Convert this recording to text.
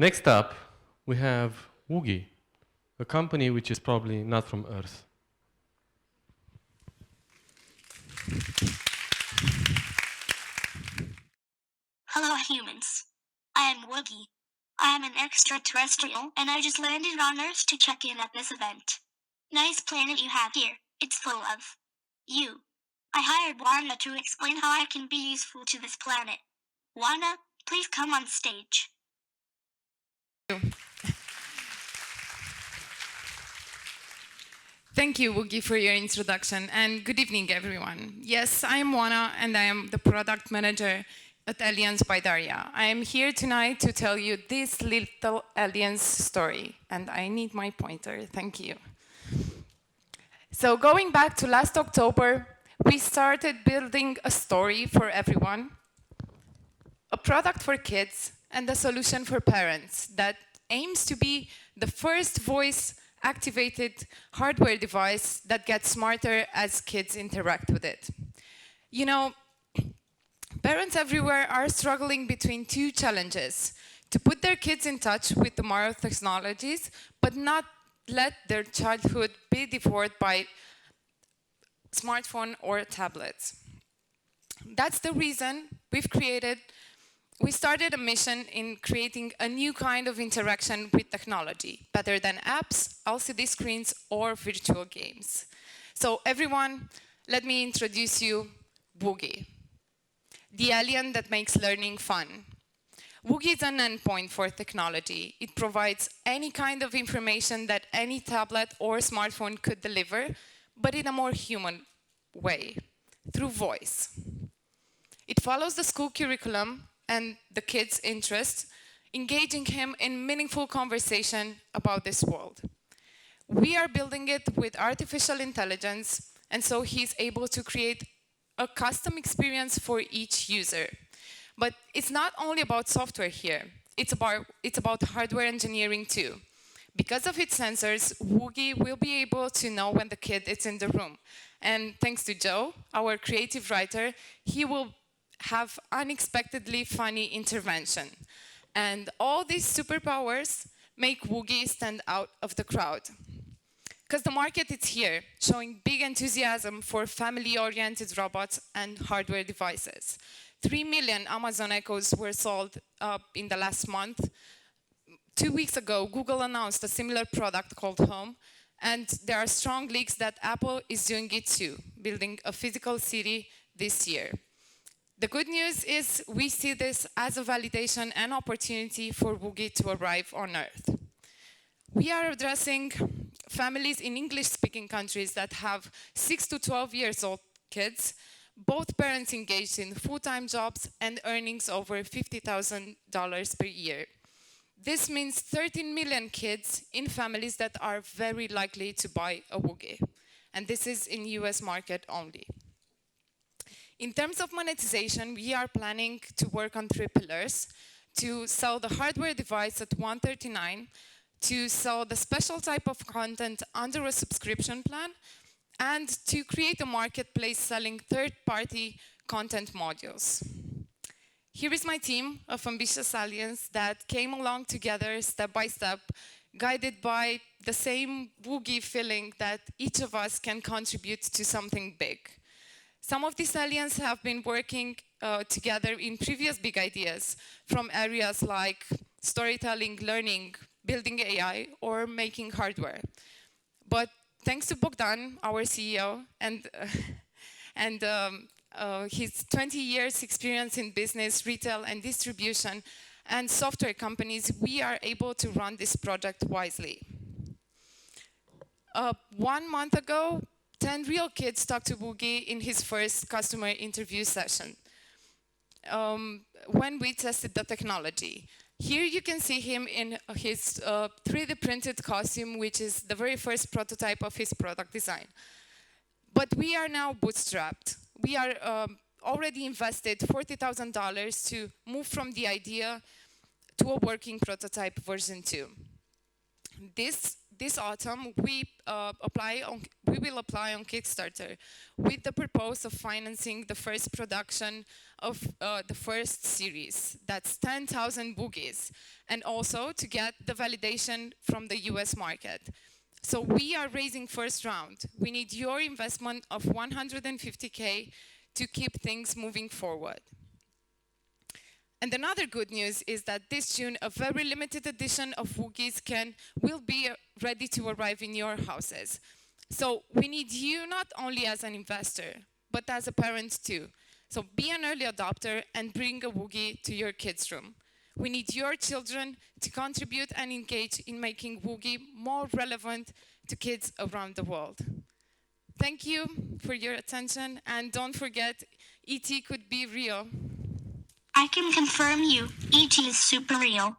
Next up, we have Woogie, a company which is probably not from Earth. Hello, humans. I am Woogie. I am an extraterrestrial, and I just landed on Earth to check in at this event. Nice planet you have here. It's full of you. I hired Oana to explain how I can be useful to this planet. Oana, please come on stage. Thank you, Woogie, for your introduction, and good evening, everyone. Yes, I am Oana, and I am the product manager at Aliens by Daria. I am here tonight to tell you this little aliens story, and I need my pointer. Thank you. So going back to last October, we started building a story for everyone, a product for kids, and a solution for parents that aims to be the first voice-activated hardware device that gets smarter as kids interact with it. You know, parents everywhere are struggling between two challenges: to put their kids in touch with tomorrow's technologies, but not let their childhood be devoured by smartphone or tablets. That's the reason we started a mission in creating a new kind of interaction with technology, better than apps, LCD screens, or virtual games. So everyone, let me introduce you Woogie, the alien that makes learning fun. Woogie is an endpoint for technology. It provides any kind of information that any tablet or smartphone could deliver, but in a more human way, through voice. It follows the school curriculum and the kid's interests, engaging him in meaningful conversation about this world. We are building it with artificial intelligence, and so he's able to create a custom experience for each user. But it's not only about software here, it's about hardware engineering too. Because of its sensors, Woogie will be able to know when the kid is in the room. And thanks to Joe, our creative writer, he will have unexpectedly funny intervention. And all these superpowers make Woogie stand out of the crowd. Because the market is here, showing big enthusiasm for family-oriented robots and hardware devices. 3 million Amazon Echoes were sold in the last month. 2 weeks ago, Google announced a similar product called Home, and there are strong leaks that Apple is doing it too, building a physical city this year. The good news is we see this as a validation and opportunity for Woogie to arrive on Earth. We are addressing families in English-speaking countries that have 6 to 12 years old kids, both parents engaged in full-time jobs and earnings over $50,000 per year. This means 13 million kids in families that are very likely to buy a Woogie. And this is in US market only. In terms of monetization, we are planning to work on 3 pillars: to sell the hardware device at $139, to sell the special type of content under a subscription plan, and to create a marketplace selling third-party content modules. Here is my team of ambitious aliens that came along together step by step, guided by the same Woogie feeling that each of us can contribute to something big. Some of these aliens have been working together in previous big ideas from areas like storytelling, learning, building AI, or making hardware. But thanks to Bogdan, our CEO, and his 20 years experience in business, retail, and distribution, and software companies, we are able to run this project wisely. 1 month ago, 10 real kids talked to Woogie in his first customer interview session when we tested the technology. Here you can see him in his 3D printed costume, which is the very first prototype of his product design. But we are now bootstrapped. We are already invested $40,000 to move from the idea to a working prototype version 2. This this autumn, we will apply on Kickstarter with the purpose of financing the first production of the first series. That's 10,000 Woogies, and also to get the validation from the US market. So we are raising first round. We need your investment of 150K to keep things moving forward. And another good news is that this June, a very limited edition of Woogies will be ready to arrive in your houses. So we need you not only as an investor, but as a parent too. So be an early adopter and bring a Woogie to your kids' room. We need your children to contribute and engage in making Woogie more relevant to kids around the world. Thank you for your attention, and don't forget, ET could be real. I can confirm you, ET is super real.